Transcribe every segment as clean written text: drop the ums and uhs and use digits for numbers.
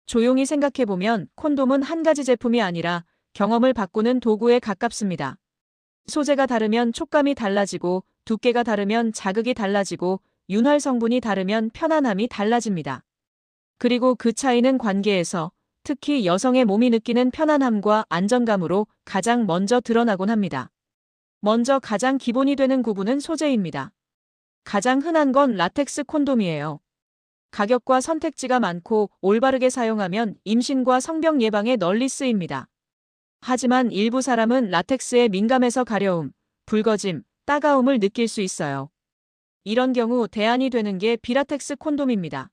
조용히 생각해보면 콘돔은 한 가지 제품이 아니라 경험을 바꾸는 도구에 가깝습니다. 소재가 다르면 촉감이 달라지고, 두께가 다르면 자극이 달라지고, 윤활 성분이 다르면 편안함이 달라집니다. 그리고 그 차이는 관계에서, 특히 여성의 몸이 느끼는 편안함과 안정감으로 가장 먼저 드러나곤 합니다. 먼저 가장 기본이 되는 구분은 소재입니다. 가장 흔한 건 라텍스 콘돔이에요. 가격과 선택지가 많고 올바르게 사용하면 임신과 성병 예방에 널리 쓰입니다. 하지만 일부 사람은 라텍스에 민감해서 가려움, 붉어짐, 따가움을 느낄 수 있어요. 이런 경우 대안이 되는 게 비라텍스 콘돔입니다.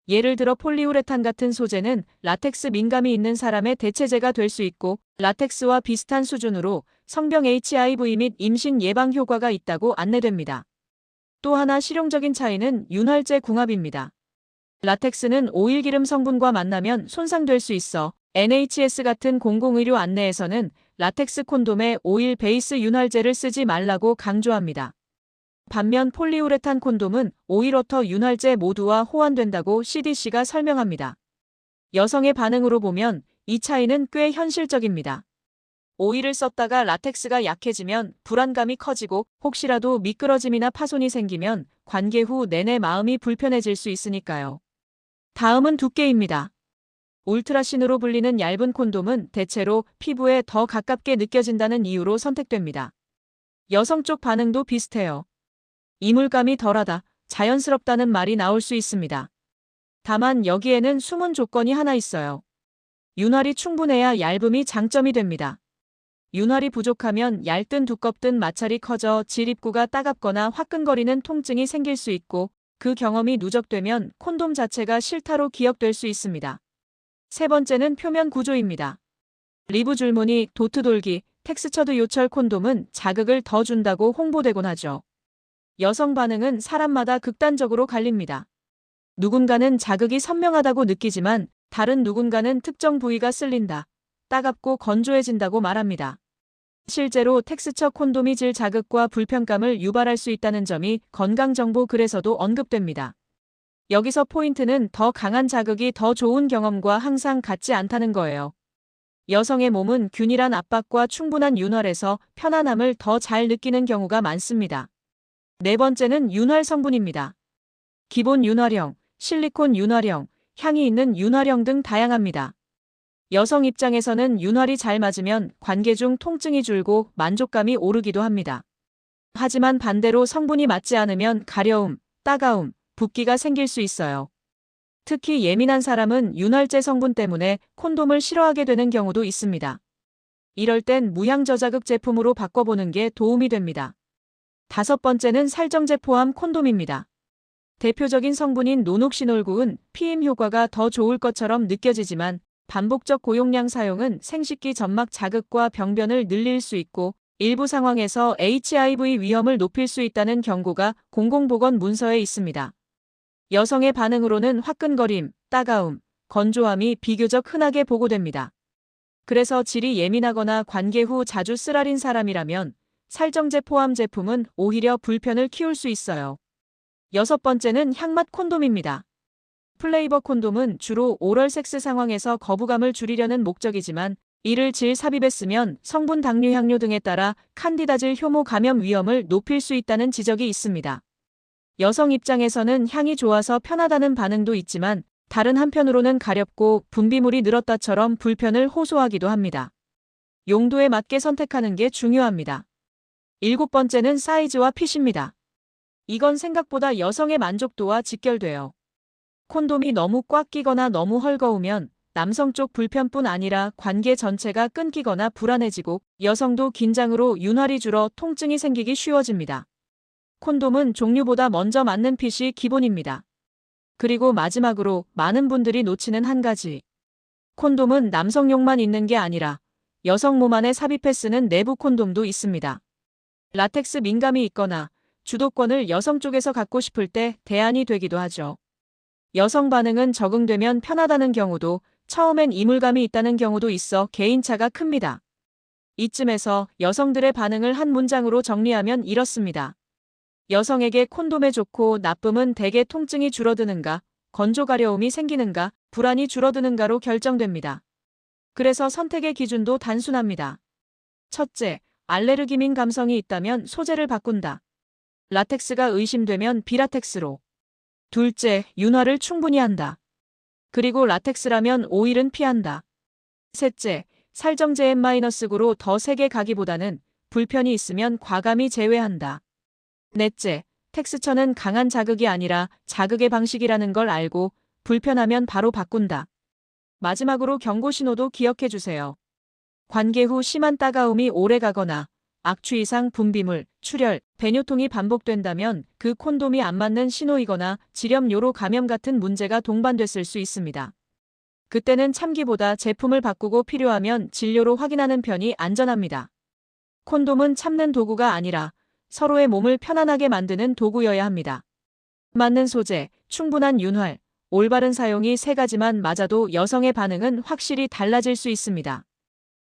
예를 들어 폴리우레탄 같은 소재는 라텍스 민감이 있는 사람의 대체제가 될 수 있고, 라텍스와 비슷한 수준으로 성병 HIV 및 임신 예방 효과가 있다고 안내됩니다. 또 하나 실용적인 차이는 윤활제 궁합입니다. 라텍스는 오일기름 성분과 만나면 손상될 수 있어 NHS 같은 공공의료 안내에서는 라텍스 콘돔에 오일 베이스 윤활제를 쓰지 말라고 강조합니다. 반면 폴리우레탄 콘돔은 오일워터 윤활제 모두와 호환된다고 CDC가 설명합니다. 여성의 반응으로 보면 이 차이는 꽤 현실적입니다. 오일을 썼다가 라텍스가 약해지면 불안감이 커지고 혹시라도 미끄러짐이나 파손이 생기면 관계 후 내내 마음이 불편해질 수 있으니까요. 다음은 두께입니다. 울트라신으로 불리는 얇은 콘돔은 대체로 피부에 더 가깝게 느껴진다는 이유로 선택됩니다. 여성 쪽 반응도 비슷해요. 이물감이 덜하다, 자연스럽다는 말이 나올 수 있습니다. 다만 여기에는 숨은 조건이 하나 있어요. 윤활이 충분해야 얇음이 장점이 됩니다. 윤활이 부족하면 얇든 두껍든 마찰이 커져 질 입구가 따갑거나 화끈거리는 통증이 생길 수 있고, 그 경험이 누적되면 콘돔 자체가 싫다로 기억될 수 있습니다. 세 번째는 표면 구조입니다. 리브 줄무늬, 도트 돌기, 텍스처드 요철 콘돔은 자극을 더 준다고 홍보되곤 하죠. 여성 반응은 사람마다 극단적으로 갈립니다. 누군가는 자극이 선명하다고 느끼지만 다른 누군가는 특정 부위가 쓸린다, 따갑고 건조해진다고 말합니다. 실제로 텍스처 콘돔이 질 자극과 불편감을 유발할 수 있다는 점이 건강정보 글에서도 언급됩니다. 여기서 포인트는 더 강한 자극이 더 좋은 경험과 항상 같지 않다는 거예요. 여성의 몸은 균일한 압박과 충분한 윤활에서 편안함을 더 잘 느끼는 경우가 많습니다. 네 번째는 윤활 성분입니다. 기본 윤활형, 실리콘 윤활형, 향이 있는 윤활형 등 다양합니다. 여성 입장에서는 윤활이 잘 맞으면 관계 중 통증이 줄고 만족감이 오르기도 합니다. 하지만 반대로 성분이 맞지 않으면 가려움, 따가움, 붓기가 생길 수 있어요. 특히 예민한 사람은 윤활제 성분 때문에 콘돔을 싫어하게 되는 경우도 있습니다. 이럴 땐 무향저자극 제품으로 바꿔보는 게 도움이 됩니다. 다섯 번째는 살정제 포함 콘돔입니다. 대표적인 성분인 노녹시놀구은 피임 효과가 더 좋을 것처럼 느껴지지만 반복적 고용량 사용은 생식기 점막 자극과 병변을 늘릴 수 있고 일부 상황에서 HIV 위험을 높일 수 있다는 경고가 공공보건 문서에 있습니다. 여성의 반응으로는 화끈거림, 따가움, 건조함이 비교적 흔하게 보고됩니다. 그래서 질이 예민하거나 관계 후 자주 쓰라린 사람이라면 살정제 포함 제품은 오히려 불편을 키울 수 있어요. 여섯 번째는 향맛 콘돔입니다. 플레이버 콘돔은 주로 오럴 섹스 상황에서 거부감을 줄이려는 목적이지만 이를 질 삽입에 쓰면 성분 당류 향료 등에 따라 칸디다질 효모 감염 위험을 높일 수 있다는 지적이 있습니다. 여성 입장에서는 향이 좋아서 편하다는 반응도 있지만 다른 한편으로는 가렵고 분비물이 늘었다처럼 불편을 호소하기도 합니다. 용도에 맞게 선택하는 게 중요합니다. 일곱 번째는 사이즈와 핏입니다. 이건 생각보다 여성의 만족도와 직결돼요. 콘돔이 너무 꽉 끼거나 너무 헐거우면 남성 쪽 불편뿐 아니라 관계 전체가 끊기거나 불안해지고 여성도 긴장으로 윤활이 줄어 통증이 생기기 쉬워집니다. 콘돔은 종류보다 먼저 맞는 핏이 기본입니다. 그리고 마지막으로 많은 분들이 놓치는 한 가지. 콘돔은 남성용만 있는 게 아니라 여성 몸 안에 삽입해 쓰는 내부 콘돔도 있습니다. 라텍스 민감이 있거나 주도권을 여성 쪽에서 갖고 싶을 때 대안이 되기도 하죠. 여성 반응은 적응되면 편하다는 경우도 처음엔 이물감이 있다는 경우도 있어 개인차가 큽니다. 이쯤에서 여성들의 반응을 한 문장으로 정리하면 이렇습니다. 여성에게 콘돔의 좋고 나쁨은 대개 통증이 줄어드는가 건조 가려움이 생기는가, 불안이 줄어드는가로 결정됩니다. 그래서 선택의 기준도 단순합니다. 첫째, 알레르기민 감성이 있다면 소재를 바꾼다. 라텍스가 의심되면 비라텍스로. 둘째, 윤활을 충분히 한다. 그리고 라텍스라면 오일은 피한다. 셋째, 살정제 M-9로 더 세게 가기보다는 불편이 있으면 과감히 제외한다. 넷째, 텍스처는 강한 자극이 아니라 자극의 방식이라는 걸 알고 불편하면 바로 바꾼다. 마지막으로 경고 신호도 기억해 주세요. 관계 후 심한 따가움이 오래 가거나 악취 이상 분비물, 출혈, 배뇨통이 반복된다면 그 콘돔이 안 맞는 신호이거나 질염요로 감염 같은 문제가 동반됐을 수 있습니다. 그때는 참기보다 제품을 바꾸고 필요하면 진료로 확인하는 편이 안전합니다. 콘돔은 참는 도구가 아니라 서로의 몸을 편안하게 만드는 도구여야 합니다. 맞는 소재, 충분한 윤활, 올바른 사용이 세 가지만 맞아도 여성의 반응은 확실히 달라질 수 있습니다.